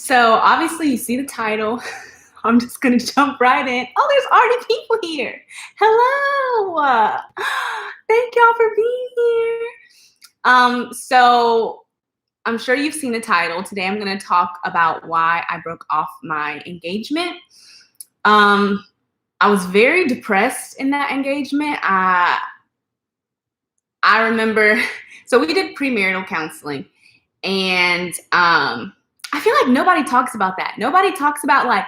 So obviously you see the title. I'm just gonna jump right in. Oh, there's already people here. Hello. Thank y'all for being here. So I'm sure you've seen the title. Today I'm gonna talk about why I broke off my engagement. Um, I was very depressed in that engagement. I remember, so we did premarital counseling, and I feel like nobody talks about that. Nobody talks about, like,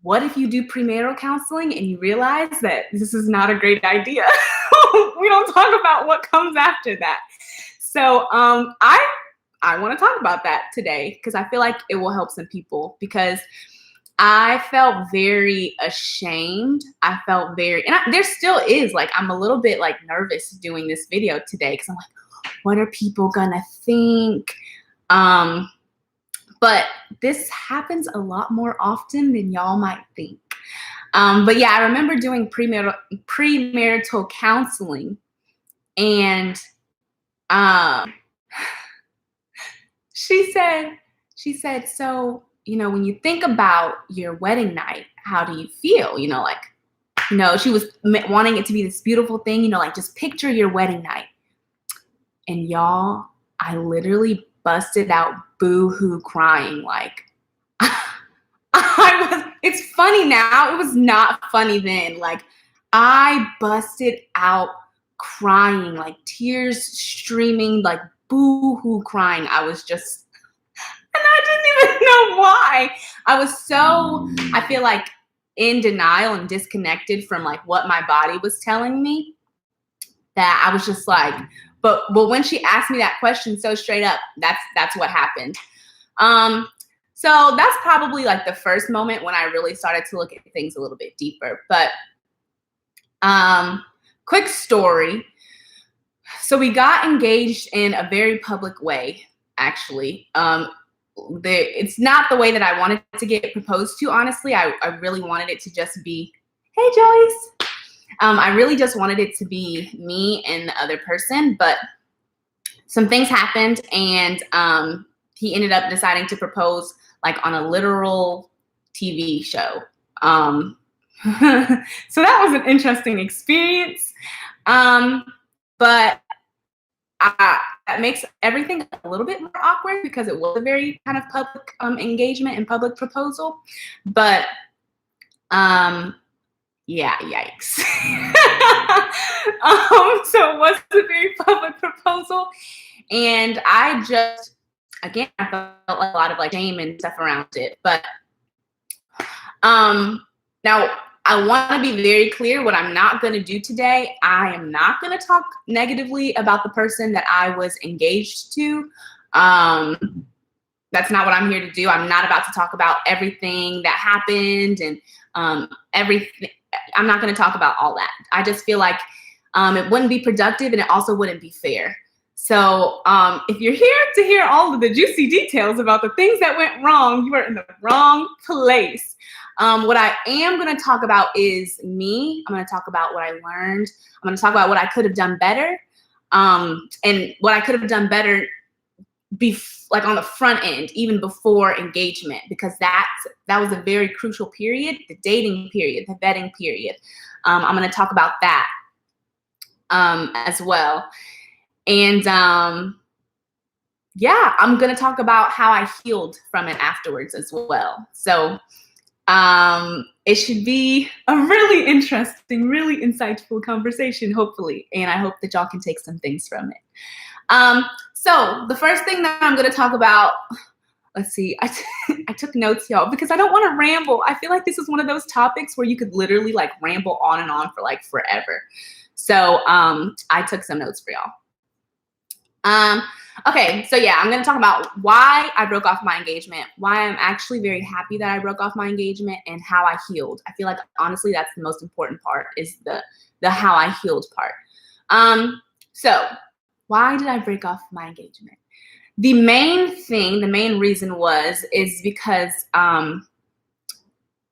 what if you do premarital counseling and you realize that this is not a great idea? We don't talk about what comes after that. So I want to talk about that today because I feel like it will help some people, because I felt very ashamed. I felt very, there still is, like, I'm a little bit like nervous doing this video today because I'm like, what are people gonna think? But this happens a lot more often than y'all might think. But yeah, I remember doing premarital counseling, and she said, so, when you think about your wedding night, how do you feel? She was wanting it to be this beautiful thing, like, just picture your wedding night. And y'all, I literally busted out boo-hoo crying. Like, it's funny now. It was not funny then. Like, I busted out crying, like tears streaming, like boo-hoo crying. I was just, and I didn't even know why. I feel like, in denial and disconnected from, like, what my body was telling me, that I was just like, but when she asked me that question so straight up, that's what happened. So that's probably, like, the first moment when I really started to look at things a little bit deeper. But quick story. So we got engaged in a very public way, actually. It's not the way that I wanted to get proposed to, honestly. I really wanted it to just be, hey, Joyce. I really just wanted it to be me and the other person, but some things happened, and he ended up deciding to propose, like, on a literal TV show. So that was an interesting experience. But that makes everything a little bit more awkward because it was a very kind of public engagement and public proposal. But yeah, yikes. So it was a very public proposal. And I just, again, I felt a lot of, like, shame and stuff around it. But now I want to be very clear what I'm not going to do today. I am not going to talk negatively about the person that I was engaged to. That's not what I'm here to do. I'm not about to talk about everything that happened and everything. I'm not going to talk about all that. I just feel like it wouldn't be productive, and it also wouldn't be fair. So if you're here to hear all of the juicy details about the things that went wrong, you are in the wrong place. What I am going to talk about is me. I'm going to talk about what I learned. I'm going to talk about what I could have done better, and what I could have done better like on the front end, even before engagement, because that was a very crucial period, the dating period, the vetting period. I'm going to talk about that as well. And yeah, I'm going to talk about how I healed from it afterwards as well. So it should be a really interesting, really insightful conversation, hopefully. And I hope that y'all can take some things from it. So the first thing that I'm going to talk about, let's see, I took notes, y'all, because I don't want to ramble. I feel like this is one of those topics where you could literally, like, ramble on and on for, like, forever. So I took some notes for y'all. Okay, so yeah, I'm going to talk about why I broke off my engagement, why I'm actually very happy that I broke off my engagement, and how I healed. I feel like, honestly, that's the most important part, is the how I healed part. So why did I break off my engagement? The main reason is because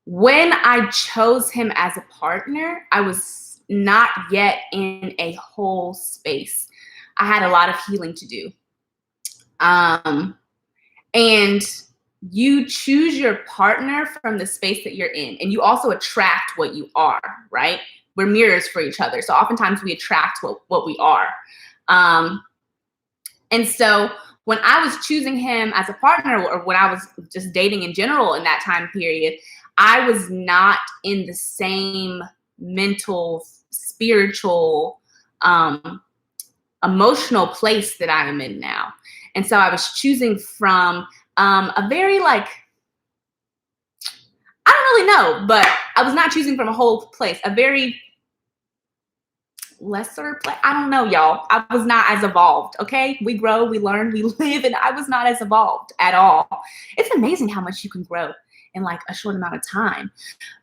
when I chose him as a partner, I was not yet in a whole space. I had a lot of healing to do. And you choose your partner from the space that you're in, and you also attract what you are, right? We're mirrors for each other. So oftentimes we attract what we are. And so when I was choosing him as a partner, or when I was just dating in general in that time period, I was not in the same mental, spiritual, emotional place that I am in now. And so I was choosing from a very like, I don't really know, but I was not choosing from a whole place, a very lesser place. I don't know, y'all. I was not as evolved, okay? We grow, we learn, we live, and I was not as evolved at all. It's amazing how much you can grow in like a short amount of time.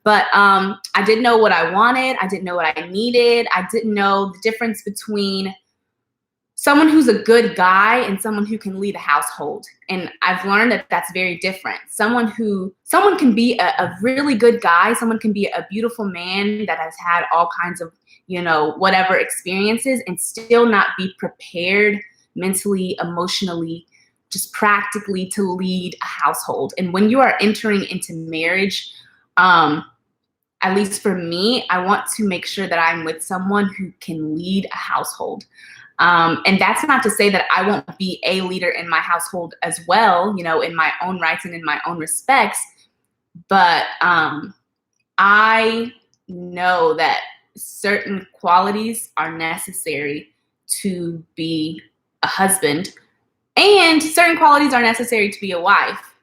But I didn't know what I wanted. I didn't know what I needed. I didn't know the difference between someone who's a good guy and someone who can lead a household. And I've learned that that's very different. Someone can be a really good guy. Someone can be a beautiful man that has had all kinds of, whatever experiences, and still not be prepared mentally, emotionally, just practically to lead a household. And when you are entering into marriage, at least for me, I want to make sure that I'm with someone who can lead a household. And that's not to say that I won't be a leader in my household as well, in my own rights and in my own respects. But I know that certain qualities are necessary to be a husband, and certain qualities are necessary to be a wife.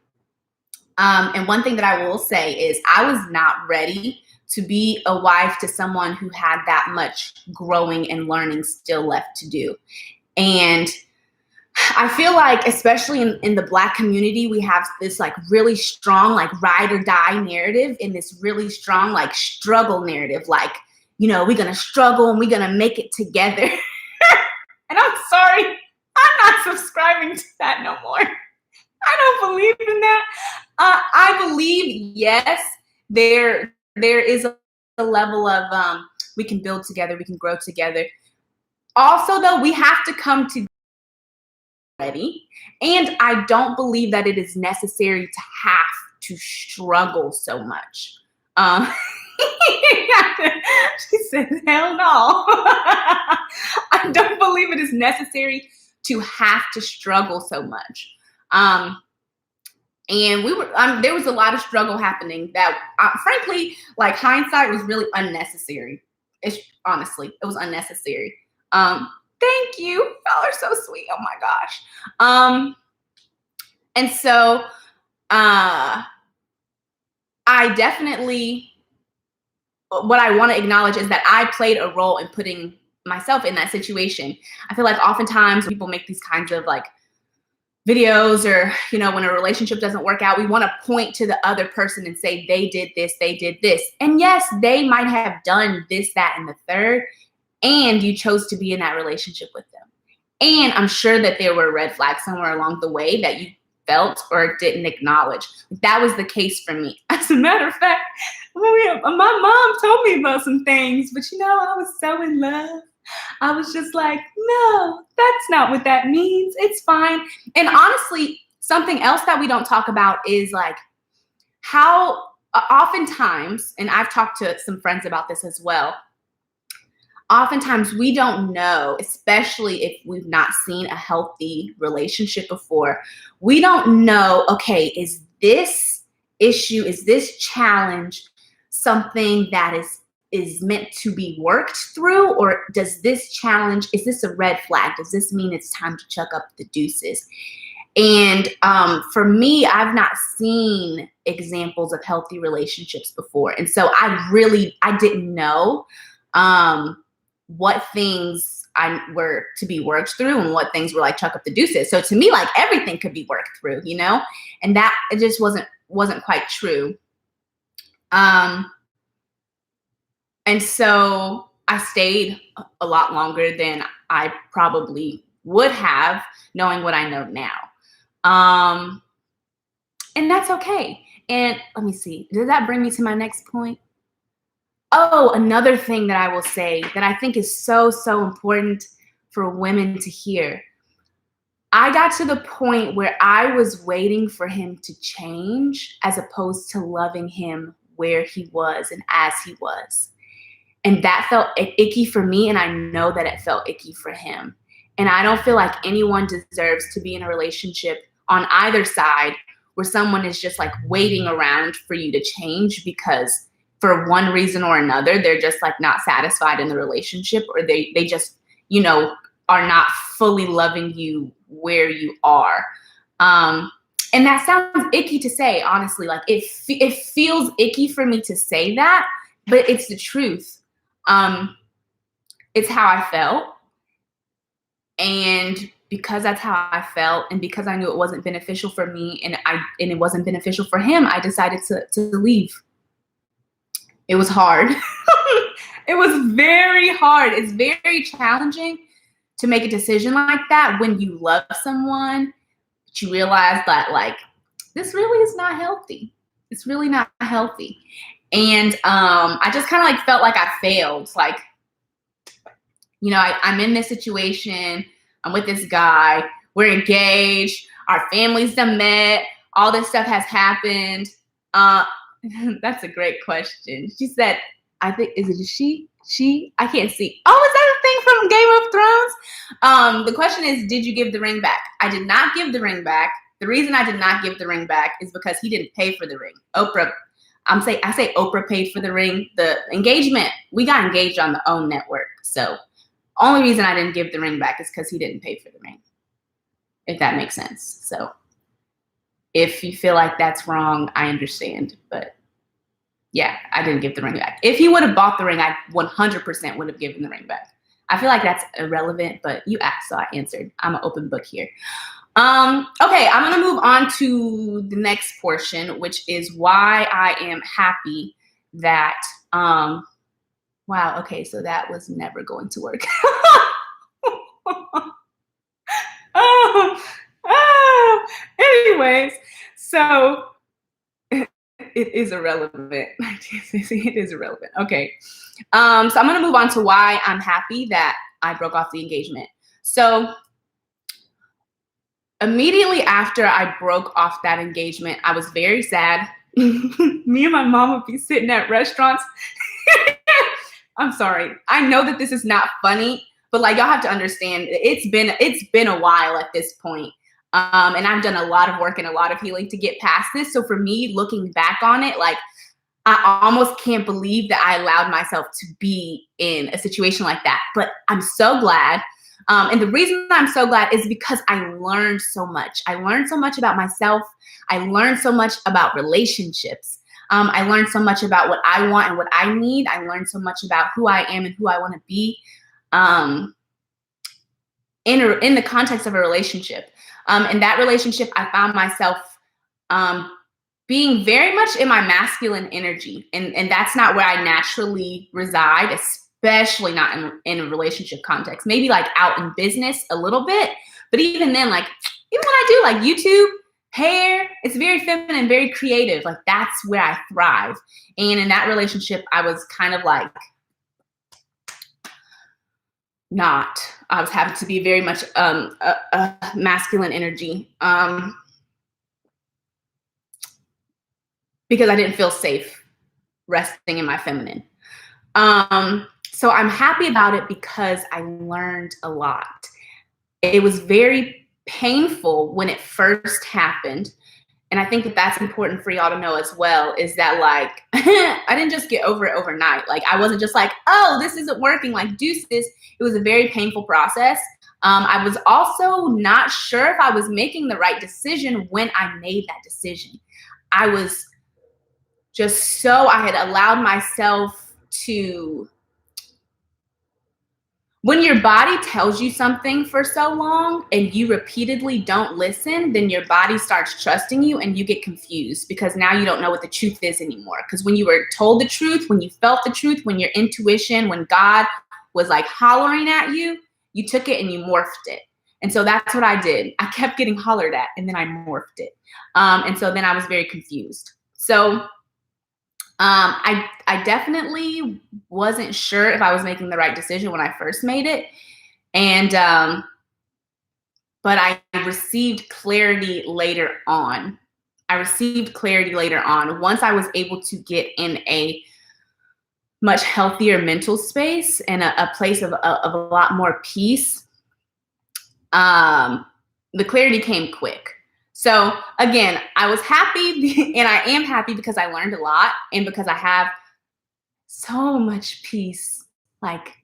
And one thing that I will say is I was not ready to be a wife to someone who had that much growing and learning still left to do. And I feel like, especially in the Black community, we have this like really strong, like ride or die narrative, and this really strong, like struggle narrative. Like, we're going to struggle and we're going to make it together. And I'm sorry, I'm not subscribing to that no more. I don't believe in that. I believe, yes, there is a level of we can build together, we can grow together. Also, though, we have to come together already. And I don't believe that it is necessary to have to struggle so much. She said, hell no. I don't believe it is necessary to have to struggle so much. And there was a lot of struggle happening that, frankly, like hindsight was really unnecessary. Honestly, it was unnecessary. Thank you. Y'all are so sweet. Oh my gosh. And so, I definitely, what I want to acknowledge is that I played a role in putting myself in that situation. I feel like oftentimes people make these kinds of like videos, or, when a relationship doesn't work out, we want to point to the other person and say, they did this, they did this. And yes, they might have done this, that, and the third, and you chose to be in that relationship with them. And I'm sure that there were red flags somewhere along the way that you felt or didn't acknowledge. That was the case for me. As a matter of fact, my mom told me about some things, but I was so in love. I was just like, no, that's not what that means. It's fine. And honestly, something else that we don't talk about is like how oftentimes, and I've talked to some friends about this as well, oftentimes we don't know, especially if we've not seen a healthy relationship before, we don't know, okay, is this issue, is this challenge something that is meant to be worked through, or does this challenge, is this a red flag? Does this mean it's time to chuck up the deuces? And for me, I've not seen examples of healthy relationships before. And so I didn't know what things were to be worked through and what things were like chuck up the deuces. So to me, like everything could be worked through, and that it just wasn't quite true. And so I stayed a lot longer than I probably would have, knowing what I know now. And that's okay. And let me see, does that bring me to my next point? Oh, another thing that I will say that I think is so, so important for women to hear. I got to the point where I was waiting for him to change as opposed to loving him where he was and as he was. And that felt icky for me, and I know that it felt icky for him. And I don't feel like anyone deserves to be in a relationship on either side where someone is just like waiting around for you to change because for one reason or another, they're just like not satisfied in the relationship, or they just, you know, are not fully loving you where you are. And that sounds icky to say, honestly. Like it feels icky for me to say that, but it's the truth. It's how I felt. And because that's how I felt, and because I knew it wasn't beneficial for me and it wasn't beneficial for him, I decided to leave. It was hard. It was very hard. It's very challenging to make a decision like that when you love someone, but you realize that like, this really is not healthy. It's really not healthy. And I just kind of like felt like I failed. Like, you know, I'm in this situation. I'm with this guy. We're engaged. Our families done met. All this stuff has happened. That's a great question. She said, I think, is it a she? She? I can't see. Oh, is that a thing from Game of Thrones? The question is, did you give the ring back? I did not give the ring back. The reason I did not give the ring back is because he didn't pay for the ring. I say Oprah paid for the ring. The engagement, we got engaged on the OWN network. So only reason I didn't give the ring back is because he didn't pay for the ring, if that makes sense. So if you feel like that's wrong, I understand. But yeah, I didn't give the ring back. If he would have bought the ring, I 100% would have given the ring back. I feel like that's irrelevant, but you asked, so I answered. I'm an open book here. Okay, I'm gonna move on to the next portion, which is why I am happy that, wow, okay, so that was never going to work. Anyways, so it is irrelevant. It is irrelevant. Okay, so I'm gonna move on to why I'm happy that I broke off the engagement. So immediately after I broke off that engagement, I was very sad. Me and my mom would be sitting at restaurants. I'm sorry. I know that this is not funny, but like y'all have to understand, it's been a while at this point. And I've done a lot of work and a lot of healing to get past this. So for me, looking back on it, like I almost can't believe that I allowed myself to be in a situation like that. But I'm so glad. And the reason I'm so glad is because I learned so much. I learned so much about myself. I learned so much about relationships. I learned so much about what I want and what I need. I learned so much about who I am and who I want to be in the context of a relationship. In that relationship, I found myself being very much in my masculine energy. And that's not where I naturally reside, especially not in a relationship context. Maybe like out in business a little bit. But even then, like, even when I do like YouTube, hair, it's very feminine, very creative. Like that's where I thrive. And in that relationship, I was kind of like, I was having to be very much a masculine energy because I didn't feel safe resting in my feminine. So I'm happy about it because I learned a lot. It was very painful when it first happened. And I think that that's important for y'all to know as well, is that like, I didn't just get over it overnight. Like I wasn't just like, oh, this isn't working, like deuces. It was a very painful process. I was also not sure if I was making the right decision when I made that decision. I was just I had allowed myself to, when your body tells you something for so long and you repeatedly don't listen, then your body starts trusting you and you get confused because now you don't know what the truth is anymore. Because when you were told the truth, when you felt the truth, when your intuition, when God was like hollering at you, you took it and you morphed it. And so that's what I did. I kept getting hollered at and then I morphed it. And so then I was very confused. So I definitely wasn't sure if I was making the right decision when I first made it. And, but I I received clarity later on. Once I was able to get in a much healthier mental space and a place of a lot more peace. The clarity came quick. So again, I was happy and I am happy because I learned a lot and because I have so much peace. Like,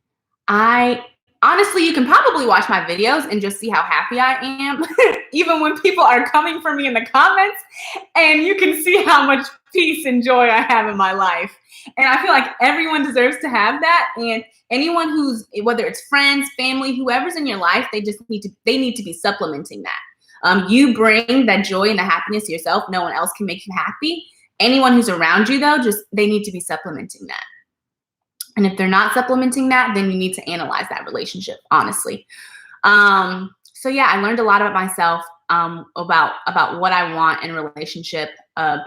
honestly, you can probably watch my videos and just see how happy I am, even when people are coming for me in the comments, and you can see how much peace and joy I have in my life. And I feel like everyone deserves to have that. And anyone who's, whether it's friends, family, whoever's in your life, they need to be supplementing that. You bring that joy and the happiness to yourself. No one else can make you happy. Anyone who's around you, though, they need to be supplementing that. And if they're not supplementing that, then you need to analyze that relationship, honestly. So yeah, I learned a lot about myself, about what I want in a relationship, and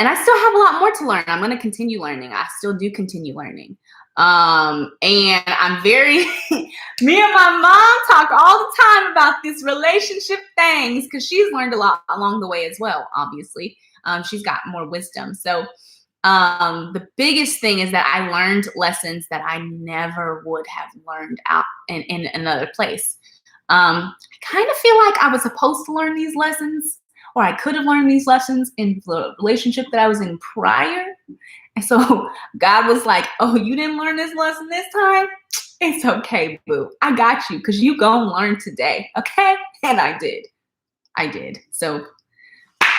I still have a lot more to learn. I'm going to continue learning. I still do continue learning. And I'm me and my mom talk all the time about this relationship things because she's learned a lot along the way as well, obviously. She's got more wisdom. So the biggest thing is that I learned lessons that I never would have learned out in another place. I kind of feel like I was supposed to learn these lessons, or I could have learned these lessons in the relationship that I was in prior. And so God was like, oh, you didn't learn this lesson this time? It's okay, boo. I got you, because you gonna learn today, okay? And I did. So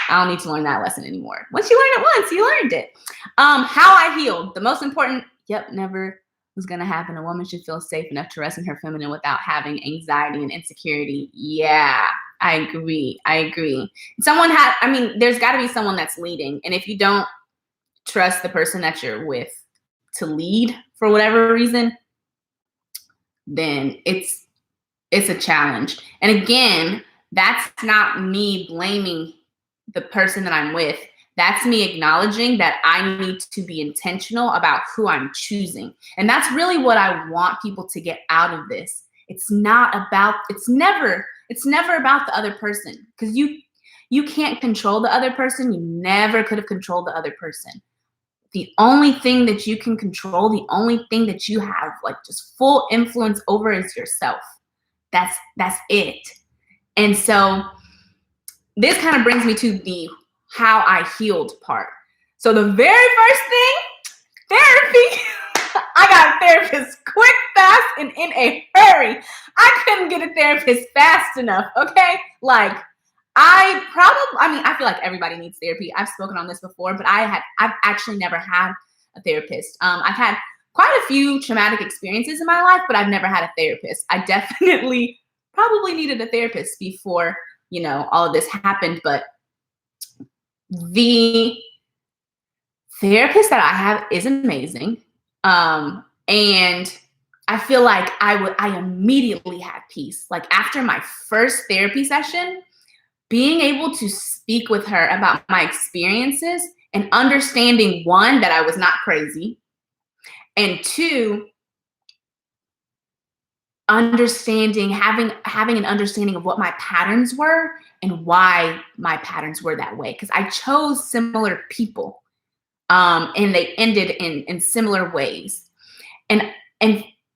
I don't need to learn that lesson anymore. Once you learn it once, you learned it. How I healed. The most important, never was going to happen. A woman should feel safe enough to rest in her feminine without having anxiety and insecurity. Yeah, I agree. There's got to be someone that's leading. And if you don't trust the person that you're with to lead for whatever reason, then it's a challenge. And again, that's not me blaming the person that I'm with. That's me acknowledging that I need to be intentional about who I'm choosing. And that's really what I want people to get out of this. It's never about the other person, because you can't control the other person. You never could have controlled the other person. The only thing that you can control, the only thing that you have like just full influence over is yourself. That's it. And so this kind of brings me to the how I healed part. So the very first thing, therapy. I got a therapist quick, fast, and in a hurry. I couldn't get a therapist fast enough, okay? Like, I feel like everybody needs therapy. I've spoken on this before, but I've actually never had a therapist. I've had quite a few traumatic experiences in my life, but I've never had a therapist. I definitely probably needed a therapist before, all of this happened. But the therapist that I have is amazing. And I feel like I immediately had peace. Like, after my first therapy session, being able to speak with her about my experiences and understanding, one, that I was not crazy, and two, having an understanding of what my patterns were and why my patterns were that way. Because I chose similar people, and they ended in similar ways. And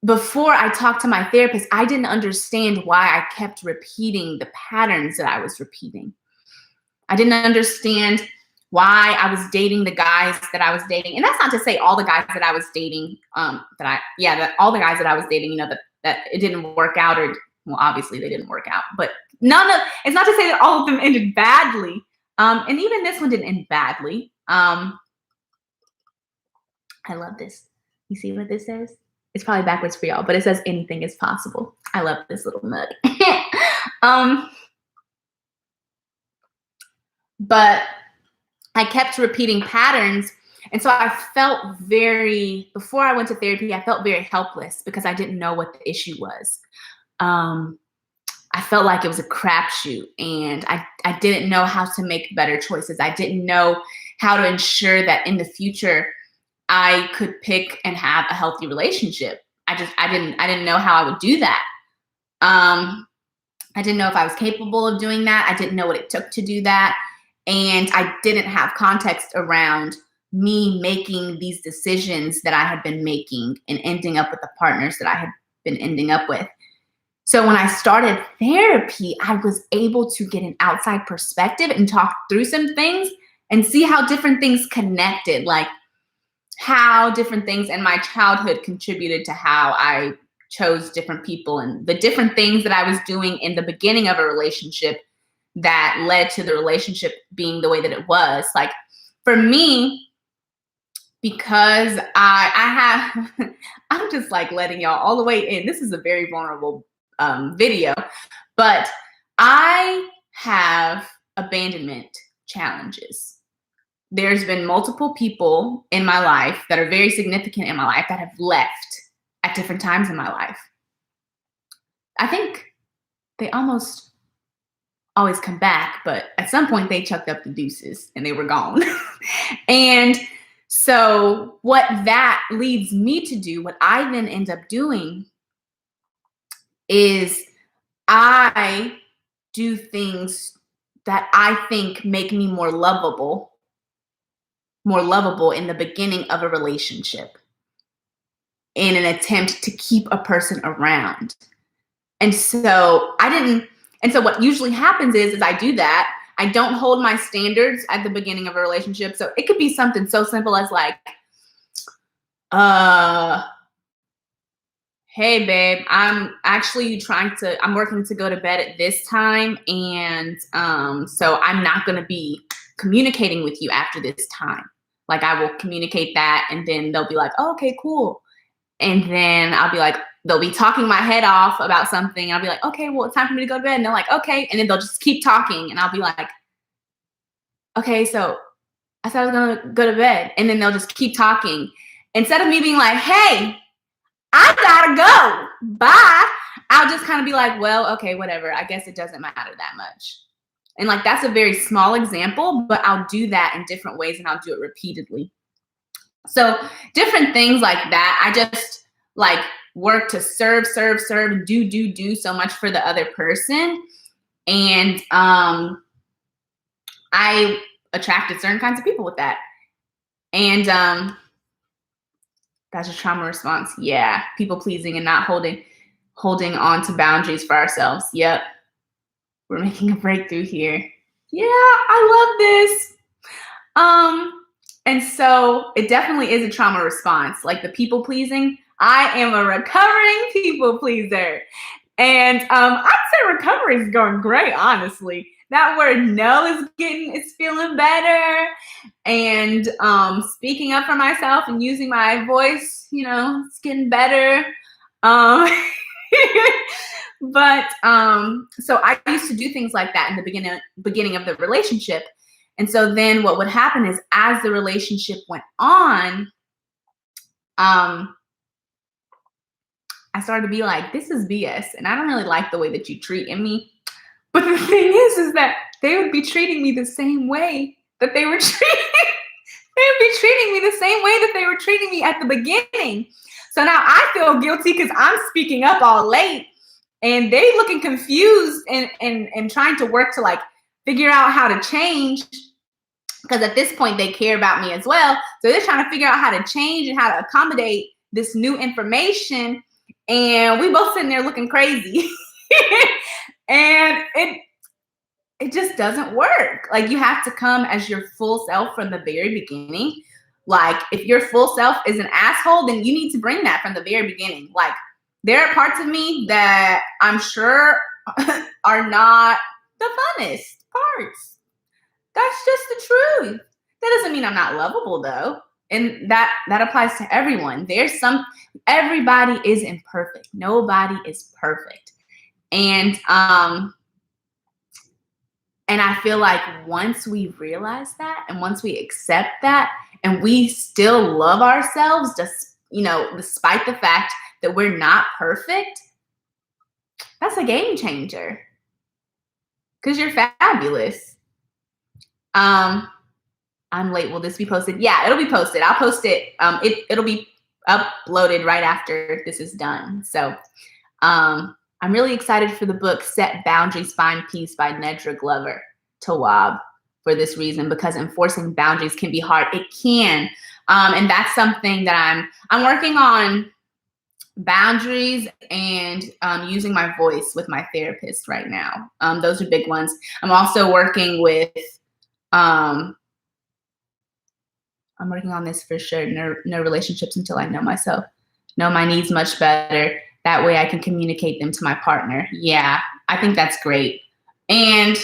before I talked to my therapist, I didn't understand why I kept repeating the patterns that I was repeating. I didn't understand why I was dating the guys that I was dating. And that's not to say all the guys that I was dating, that all the guys that I was dating, that it didn't work out, or, well, obviously they didn't work out, but it's not to say that all of them ended badly. And even this one didn't end badly. I love this. You see what this says? It's probably backwards for y'all, but it says anything is possible. I love this little mug. But I kept repeating patterns. And so I felt before I went to therapy, I felt very helpless because I didn't know what the issue was. I felt like it was a crapshoot, and I didn't know how to make better choices. I didn't know how to ensure that in the future I could pick and have a healthy relationship. I didn't know how I would do that. I didn't know if I was capable of doing that. I didn't know what it took to do that. And I didn't have context around me making these decisions that I had been making and ending up with the partners that I had been ending up with. So when I started therapy, I was able to get an outside perspective and talk through some things and see how different things connected, like how different things in my childhood contributed to how I chose different people and the different things that I was doing in the beginning of a relationship that led to the relationship being the way that it was. Like for me, because I have, I'm just like letting y'all all the way in. This is a very vulnerable video, but I have abandonment challenges. There's been multiple people in my life that are very significant in my life that have left at different times in my life. I think they almost always come back, but at some point they chucked up the deuces and they were gone. And so what that leads me to do, what I then end up doing is I do things that I think make me more lovable in the beginning of a relationship in an attempt to keep a person around. And so what usually happens is I do that. I don't hold my standards at the beginning of a relationship. So it could be something so simple as like, hey babe, I'm working to go to bed at this time. And so I'm not going to be communicating with you after this time. Like I will communicate that and then they'll be like, oh, okay, cool. And then I'll be like, they'll be talking my head off about something. I'll be like, okay, well, it's time for me to go to bed. And they're like, okay. And then they'll just keep talking. And I'll be like, okay, so I said I was going to go to bed. And then they'll just keep talking. Instead of me being like, hey, I gotta go, bye, I'll just kind of be like, well, okay, whatever. I guess it doesn't matter that much. And like, that's a very small example, but I'll do that in different ways and I'll do it repeatedly. So different things like that. I just like work to serve, do so much for the other person. And I attracted certain kinds of people with that. And that's a trauma response. Yeah. People pleasing and not holding on to boundaries for ourselves. Yep. We're making a breakthrough here. Yeah, I love this. And so it definitely is a trauma response. Like the people pleasing, I am a recovering people pleaser. And I'd say recovery is going great, honestly. That word no is feeling better. And speaking up for myself and using my voice, it's getting better. But so I used to do things like that in the beginning of the relationship. And so then what would happen is as the relationship went on, I started to be like, this is BS. And I don't really like the way that you treating me. But the thing is that they would be treating me the same way that they were treating me the same way that they were treating me at the beginning. So now I feel guilty because I'm speaking up all late and they looking confused and trying to work to like figure out how to change. Because at this point they care about me as well. So they're trying to figure out how to change and how to accommodate this new information. And we both sitting there looking crazy. And it just doesn't work. Like you have to come as your full self from the very beginning. Like if your full self is an asshole, then you need to bring that from the very beginning. Like there are parts of me that I'm sure are not the funnest parts. That's just the truth. That doesn't mean I'm not lovable though. And that applies to everyone. Everybody is imperfect. Nobody is perfect. And I feel like once we realize that and once we accept that and we still love ourselves, despite the fact that we're not perfect, that's a game changer. Because you're fabulous. I'm late. Will this be posted? Yeah, it'll be posted. I'll post it. It'll be uploaded right after this is done. So I'm really excited for the book Set Boundaries, Find Peace by Nedra Glover Tawwab for this reason, because enforcing boundaries can be hard. It can. And that's something that I'm working on, boundaries and using my voice with my therapist right now. Those are big ones. I'm also working with, I'm working on this for sure, no relationships until I know myself, know my needs much better. That way I can communicate them to my partner. Yeah, I think that's great. And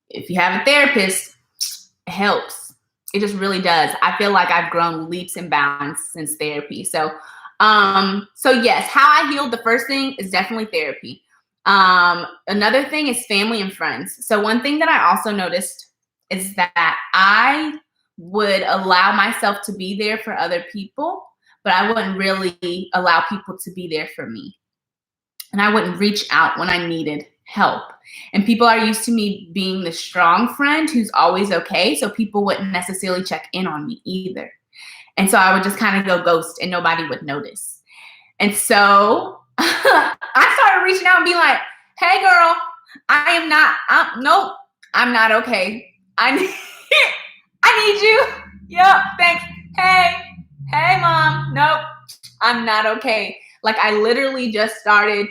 if you have a therapist, it helps. It just really does. I feel like I've grown leaps and bounds since therapy. So yes, how I healed, the first thing is definitely therapy. Another thing is family and friends. So one thing that I also noticed is that I would allow myself to be there for other people, but I wouldn't really allow people to be there for me. And I wouldn't reach out when I needed help. And people are used to me being the strong friend who's always okay, so people wouldn't necessarily check in on me either. And so I would just kind of go ghost and nobody would notice. And so I started reaching out and being like, hey girl, nope, I'm not okay. I need you. Yep, thanks. Hey mom, nope, I'm not okay. Like I literally just started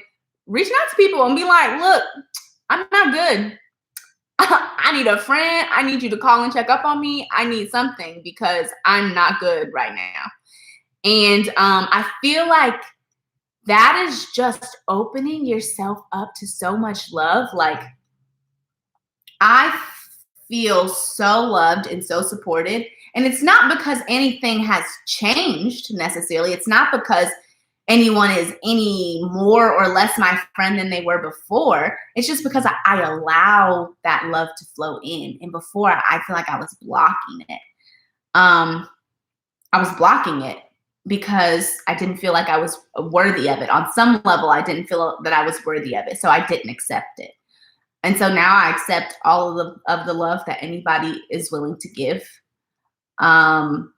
reaching out to people and be like, look, I'm not good. I need a friend. I need you to call and check up on me. I need something because I'm not good right now. And I feel like that is just opening yourself up to so much love. Like I feel so loved and so supported. And it's not because anything has changed necessarily. It's not because anyone is any more or less my friend than they were before. It's just because I allow that love to flow in. And before, I feel like I was blocking it. I was blocking it because I didn't feel like I was worthy of it. On some level, I didn't feel that I was worthy of it. So I didn't accept it. And so now I accept all of the love that anybody is willing to give. And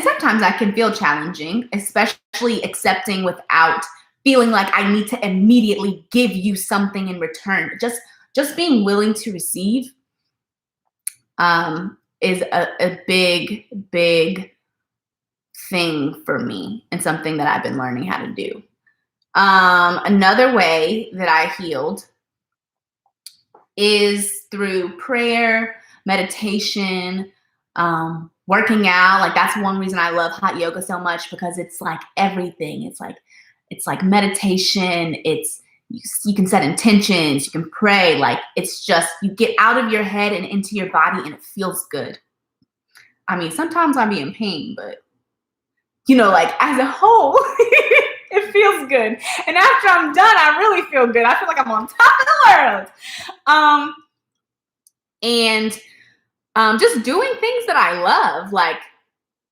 sometimes that can feel challenging, especially accepting without feeling like I need to immediately give you something in return. Just being willing to receive is a big, big thing for me and something that I've been learning how to do. Another way that I healed is through prayer, meditation, working out. Like that's one reason I love hot yoga so much, because it's like everything. It's like meditation. You can set intentions, you can pray. Like it's just, you get out of your head and into your body and it feels good. I mean, sometimes I'll be in pain, but like as a whole, it feels good. And after I'm done, I really feel good. I feel like I'm on top of the world. And just doing things that I love. Like,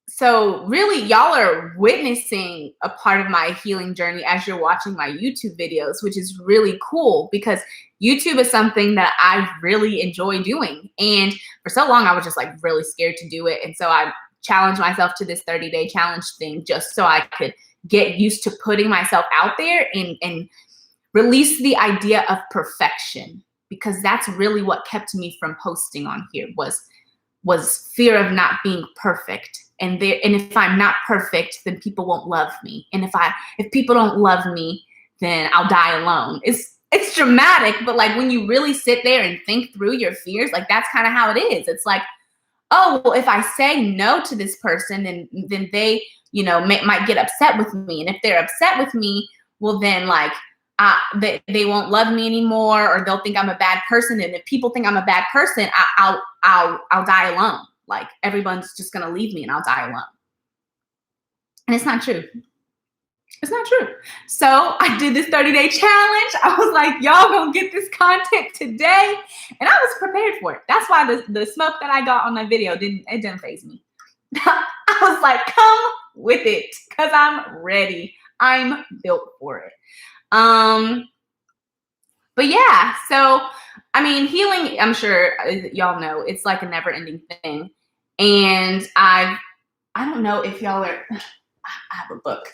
so really y'all are witnessing a part of my healing journey as you're watching my YouTube videos, which is really cool because YouTube is something that I really enjoy doing. And for so long, I was just like really scared to do it. And so I challenged myself to this 30-day challenge thing just so I could get used to putting myself out there and release the idea of perfection, because that's really what kept me from posting on here was fear of not being perfect. And if I'm not perfect, then people won't love me. And if people don't love me, then I'll die alone. It's dramatic, but like when you really sit there and think through your fears, like that's kind of how it is. It's like, oh, well, if I say no to this person, then they, might get upset with me. And if they're upset with me, well, then like they won't love me anymore, or they'll think I'm a bad person. And if people think I'm a bad person, I'll die alone. Like everyone's just gonna leave me and I'll die alone. And it's not true. It's not true. So I did this 30-day challenge. I was like, y'all gonna get this content today. And I was prepared for it. That's why the smoke that I got on that video didn't faze me. I was like, come with it, because I'm ready. I'm built for it. But yeah, so I mean, healing, I'm sure y'all know, it's like a never-ending thing. And I don't know if y'all are, I have a book.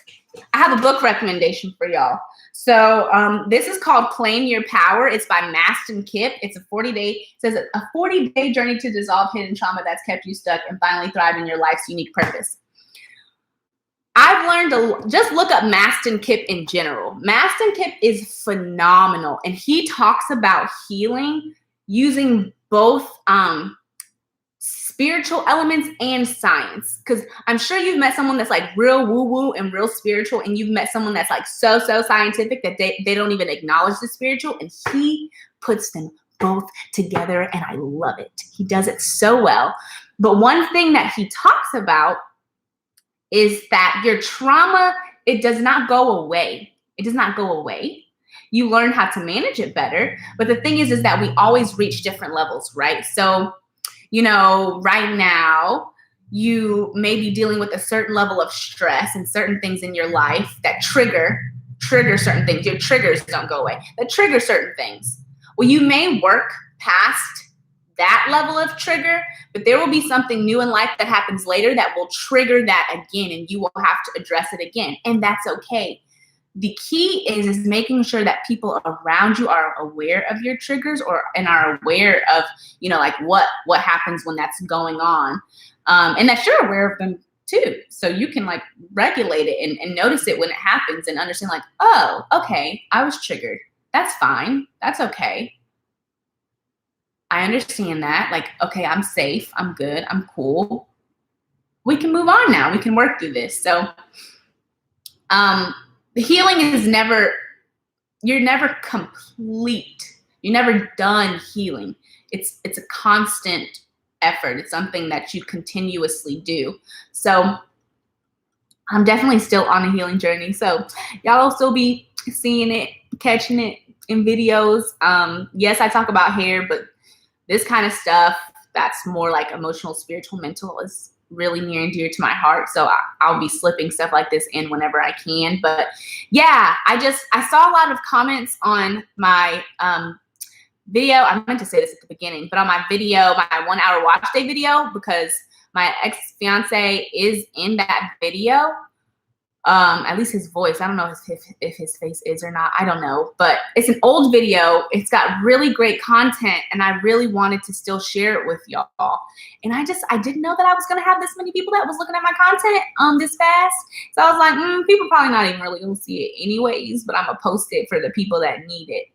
I have a book recommendation for y'all. So this is called Claim Your Power. It's by Maston Kipp. It's a 40-day, it says a 40-day journey to dissolve hidden trauma that's kept you stuck and finally thrive in your life's unique purpose. I've learned to just look up Maston Kipp in general. Maston Kipp is phenomenal, and he talks about healing using both spiritual elements and science. Because I'm sure you've met someone that's like real woo-woo and real spiritual, and you've met someone that's like so scientific that they don't even acknowledge the spiritual, and he puts them both together, and I love it. He does it so well. But one thing that he talks about is that your trauma, it does not go away. It does not go away. You learn how to manage it better. But the thing is that we always reach different levels, right? So, you know, right now, you may be dealing with a certain level of stress and certain things in your life that trigger certain things. Your triggers don't go away. That trigger certain things. Well, you may work past that level of trigger, but there will be something new in life that happens later that will trigger that again, and you will have to address it again, and that's okay. The key is making sure that people around you are aware of your triggers and are aware of, you know, like what happens when that's going on, and that you're aware of them too, so you can like regulate it and notice it when it happens and understand like, oh, okay, I was triggered. That's fine. That's okay. I understand that. Like, okay, I'm safe. I'm good. I'm cool. We can move on now. We can work through this. So the healing is you're never complete. You're never done healing. It's a constant effort. It's something that you continuously do. So I'm definitely still on a healing journey. So y'all will still be seeing it, catching it in videos. Yes, I talk about hair, but this kind of stuff that's more like emotional, spiritual, mental is really near and dear to my heart. So I'll be slipping stuff like this in whenever I can. But yeah, I saw a lot of comments on my video. I meant to say this at the beginning, but on my video, my 1 hour watch day video, because my ex-fiance is in that video. At least his voice. I don't know if his face is or not. I don't know. But it's an old video. It's got really great content, and I really wanted to still share it with y'all. And I didn't know that I was going to have this many people that was looking at my content this fast. So I was like, people probably not even really going to see it anyways, but I'm going to post it for the people that need it.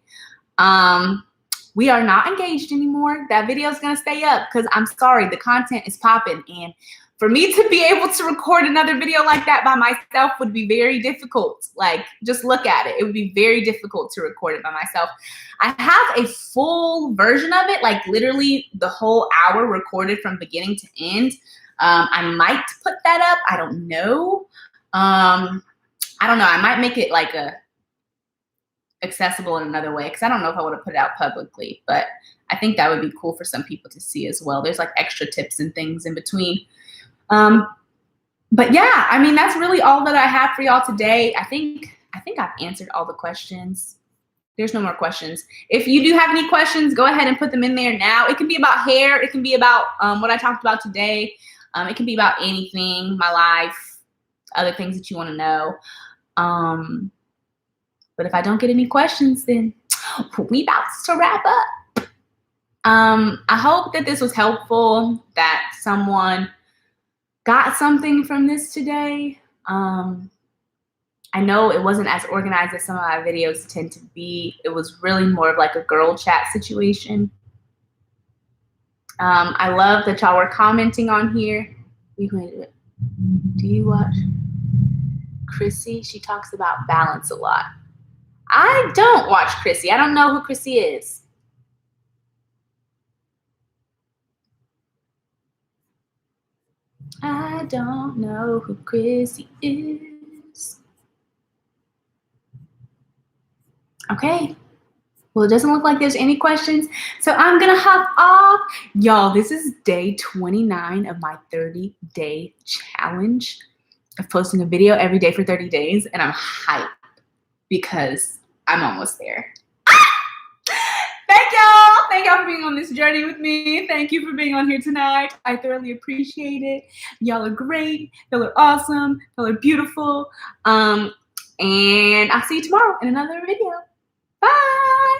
We are not engaged anymore. That video is going to stay up because I'm sorry, the content is popping, and for me to be able to record another video like that by myself would be very difficult. Like, just look at it. It would be very difficult to record it by myself. I have a full version of it, like literally the whole hour recorded from beginning to end. I might put that up. I don't know. I don't know. I might make it like accessible in another way, because I don't know if I want to put it out publicly, but I think that would be cool for some people to see as well. There's like extra tips and things in between. But yeah, I mean, that's really all that I have for y'all today. I think I've answered all the questions. There's no more questions. If you do have any questions, go ahead and put them in there now. It can be about hair. It can be about what I talked about today. It can be about anything, my life, other things that you want to know. But if I don't get any questions, then we about to wrap up. I hope that this was helpful, that someone got something from this today. I know it wasn't as organized as some of my videos tend to be. It was really more of like a girl chat situation. I love that y'all were commenting on here. Do you watch Chrissy? She talks about balance a lot. I don't watch Chrissy. I don't know who Chrissy is. I don't know who Chrissy is. Okay. Well, it doesn't look like there's any questions, so I'm going to hop off. Y'all, this is day 29 of my 30-day challenge of posting a video every day for 30 days, and I'm hyped because I'm almost there. Thank y'all. Thank y'all for being on this journey with me. Thank you for being on here tonight. I thoroughly appreciate it. Y'all are great. Y'all are awesome. Y'all are beautiful. And I'll see you tomorrow in another video. Bye.